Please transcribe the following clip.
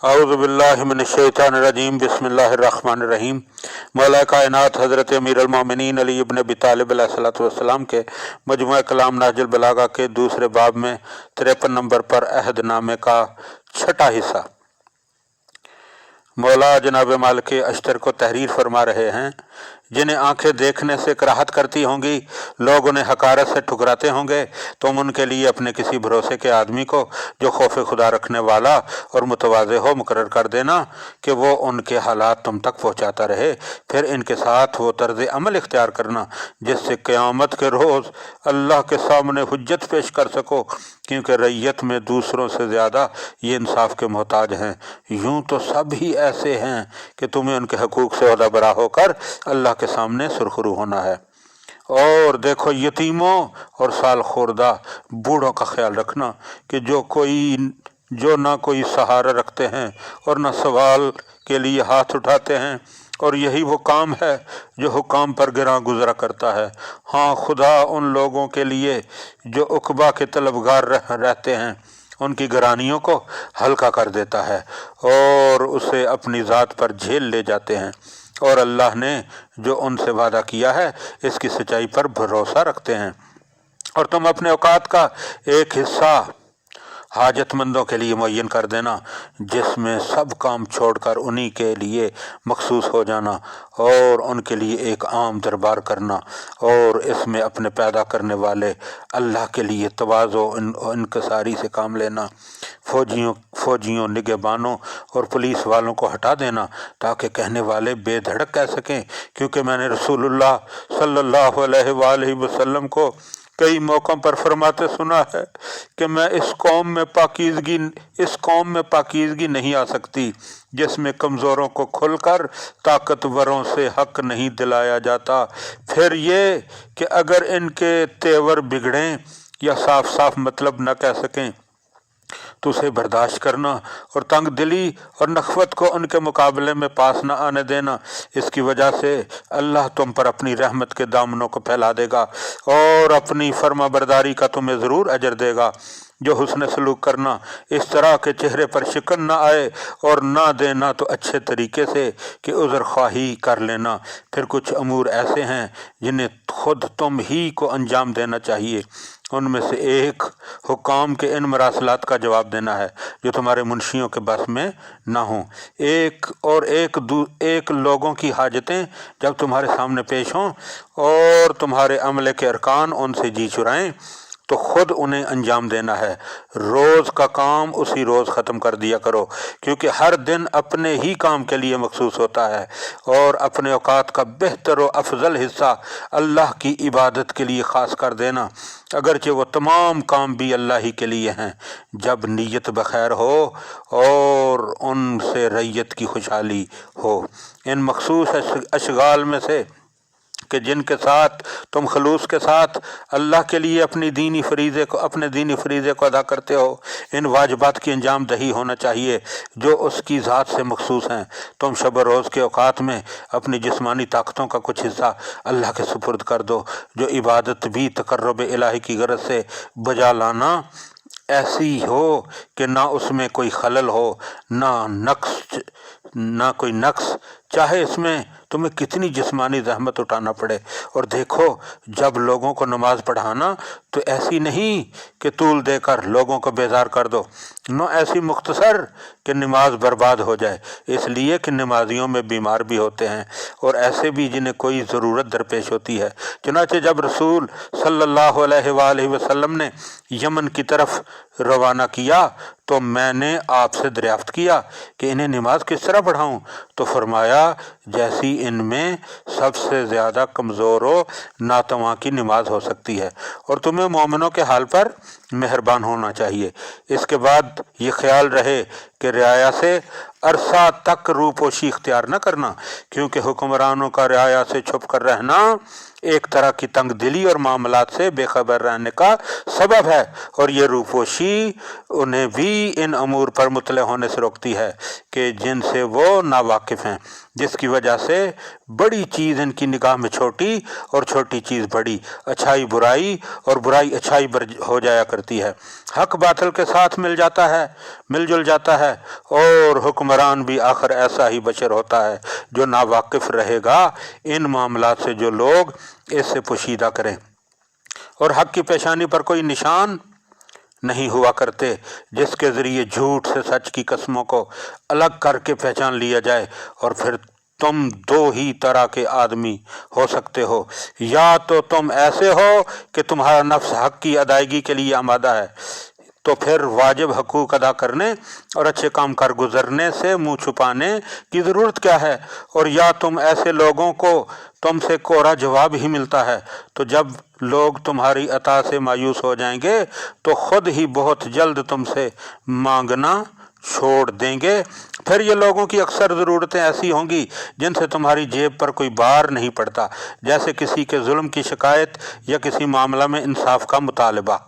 औज़ु बिल्लाहि मिनश्शैतानिर्रजीम बिस्मिल्लाहिर्रहमानिर्रहीम। मौला कायनात हज़रत अमीरुल मोमिनीन अली इब्न अबी तालिब अलैहिस्सलातु वस्सलाम के मजमू कलाम नहजुल बलागा के दूसरे बाब में 53 नंबर पर अहदनामे का छठा हिस्सा। मौला जनाब मालिक अश्तर को तहरीर फरमा रहे हैं। जिन्हें आंखें देखने से कराहत करती होंगी, लोग उन्हें हकारत से ठुकराते होंगे, तुम उनके लिए अपने किसी भरोसे के आदमी को जो खौफ खुदा रखने वाला और मुतवाज़े हो मुकर्रर कर देना कि वो उनके हालात तुम तक पहुँचाता रहे। फिर इनके साथ वो तर्ज अमल इख्तियार करना जिससे क़यामत के रोज़ अल्लाह के सामने हुज्जत पेश कर सको, क्योंकि रैयत में दूसरों से ज़्यादा ये इंसाफ के मोहताज हैं। यूँ तो सब ही ऐसे हैं कि तुम्हें उनके हकूक़ से ओहदा बरा होकर अल्लाह के सामने सुरखरू होना है। और देखो, यतीमों और साल खुर्दा बूढ़ों का ख्याल रखना कि जो ना कोई सहारा रखते हैं और ना सवाल के लिए हाथ उठाते हैं, और यही वो काम है जो हुकाम पर गिरा गुजरा करता है। हाँ, खुदा उन लोगों के लिए जो उकबा के तलबगार रहते हैं उनकी गरानियों को हल्का कर देता है और उसे अपनी ज़ात पर झेल ले जाते हैं, और अल्लाह ने जो उनसे वादा किया है इसकी सच्चाई पर भरोसा रखते हैं। और तुम अपने औकात का एक हिस्सा हाजतमंदों के लिए मुअय्यन कर देना, जिसमें सब काम छोड़कर उन्हीं के लिए मखसूस हो जाना और उनके लिए एक आम दरबार करना, और इसमें अपने पैदा करने वाले अल्लाह के लिए तवाज़ो इनकसारी से काम लेना। फौजियों निगहबानों और पुलिस वालों को हटा देना ताकि कहने वाले बेधड़क कह सकें, क्योंकि मैंने रसूलुल्लाह सल्लल्लाहु अलैहि वसल्लम को कई मौक़ों पर फरमाते सुना है कि मैं इस कौम में पाकीज़गी नहीं आ सकती जिसमें कमज़ोरों को खुलकर ताकतवरों से हक नहीं दिलाया जाता। फिर ये कि अगर इनके तेवर बिगड़ें या साफ साफ मतलब न कह सकें तो उसे बर्दाश्त करना और तंग दिली और नखवत को उनके मुकाबले में पास न आने देना। इसकी वजह से अल्लाह तुम पर अपनी रहमत के दामनों को फैला देगा और अपनी फर्मा बरदारी का तुम्हें ज़रूर अजर देगा। जो हुस्न सलूक करना, इस तरह के चेहरे पर शिकन ना आए, और ना देना तो अच्छे तरीके से कि उज़र ख्वाही कर लेना। फिर कुछ अमूर ऐसे हैं जिन्हें खुद तुम ही को अंजाम देना चाहिए। उनमें से एक हुकाम के इन मरासलात का जवाब देना है जो तुम्हारे मुंशियों के बस में ना हों। एक लोगों की हाजतें जब तुम्हारे सामने पेश हों और तुम्हारे अमले के अरकान उनसे जी चुराएं तो खुद उन्हें अंजाम देना है। रोज़ का काम उसी रोज़ ख़त्म कर दिया करो, क्योंकि हर दिन अपने ही काम के लिए मखसूस होता है, और अपने औकात का बेहतर व अफजल हिस्सा अल्लाह की इबादत के लिए ख़ास कर देना, अगरचे वो तमाम काम भी अल्लाह ही के लिए हैं, जब नीयत बखैर हो और उनसे रैयत की खुशहाली हो। इन मखसूस अशगाल में से कि जिनके साथ तुम खलूस के साथ अल्लाह के लिए अपने दीनी फरीज़े को अदा करते हो, इन वाजिबात की अंजाम दही होना चाहिए जो उसकी ज़ात से मखसूस हैं। तुम शब रोज़ के औकात में अपनी जिस्मानी ताकतों का कुछ हिस्सा अल्लाह के सुपुर्द कर दो, जो इबादत भी तकर्रुब इलाही की गरज से बजा लाना ऐसी हो कि ना उसमें कोई खलल हो, ना कोई नक्स, चाहे इसमें तुम्हें कितनी जिस्मानी जहमत उठाना पड़े। और देखो, जब लोगों को नमाज पढ़ाना तो ऐसी नहीं कि तूल देकर लोगों को बेजार कर दो, न ऐसी मुख्तसर कि नमाज बर्बाद हो जाए, इसलिए कि नमाजियों में बीमार भी होते हैं और ऐसे भी जिन्हें कोई ज़रूरत दरपेश होती है। चुनांचे जब रसूल सल्लल्लाहु अलैहि वसल्लम ने यमन की तरफ रवाना किया तो मैंने आपसे दरियाफ्त किया कि इन्हें नमाज किस तरह पढ़ाऊँ, तो फरमाया जैसी इनमें सबसे ज़्यादा कमज़ोर हो नातवा की नमाज हो सकती है, और तुम्हें मोमिनों के हाल पर मेहरबान होना चाहिए। इसके बाद ये ख्याल रहे कि रियाया से अरसा तक रूपोशी इख्तियार न करना, क्योंकि हुक्मरानों का रियाया से छुप कर रहना एक तरह की तंग दिली और मामलात से बेखबर रहने का सबब है, और ये रूपोशी उन्हें भी इन अमूर पर मुतले होने से रोकती है कि जिनसे वो नावाकिफ़ हैं, जिसकी वजह से बड़ी चीज़ इनकी निगाह में छोटी और छोटी चीज़ बड़ी, अच्छाई बुराई और बुराई अच्छाई हो जाया करती है। हक बातिल के साथ मिलजुल जाता है और हुक्मरान भी आखिर ऐसा ही बशर होता है जो नावाकिफ रहेगा इन मामलात से जो लोग इससे पोशीदा करें। और हक की पेशानी पर कोई निशान नहीं हुआ करते जिसके ज़रिए झूठ से सच की कस्मों को अलग करके पहचान लिया जाए। और फिर तुम दो ही तरह के आदमी हो सकते हो, या तो तुम ऐसे हो कि तुम्हारा नफ्स हक की अदायगी के लिए आमादा है, तो फिर वाजिब हकूक़ अदा करने और अच्छे काम कर गुजरने से मुंह छुपाने की ज़रूरत क्या है। और या तुम ऐसे लोगों को तुमसे कोरा जवाब ही मिलता है, तो जब लोग तुम्हारी अता से मायूस हो जाएंगे तो खुद ही बहुत जल्द तुमसे मांगना छोड़ देंगे। फिर ये लोगों की अक्सर ज़रूरतें ऐसी होंगी जिनसे तुम्हारी जेब पर कोई भार नहीं पड़ता, जैसे किसी के जुल्म की शिकायत या किसी मामला में इंसाफ का मुतालबा।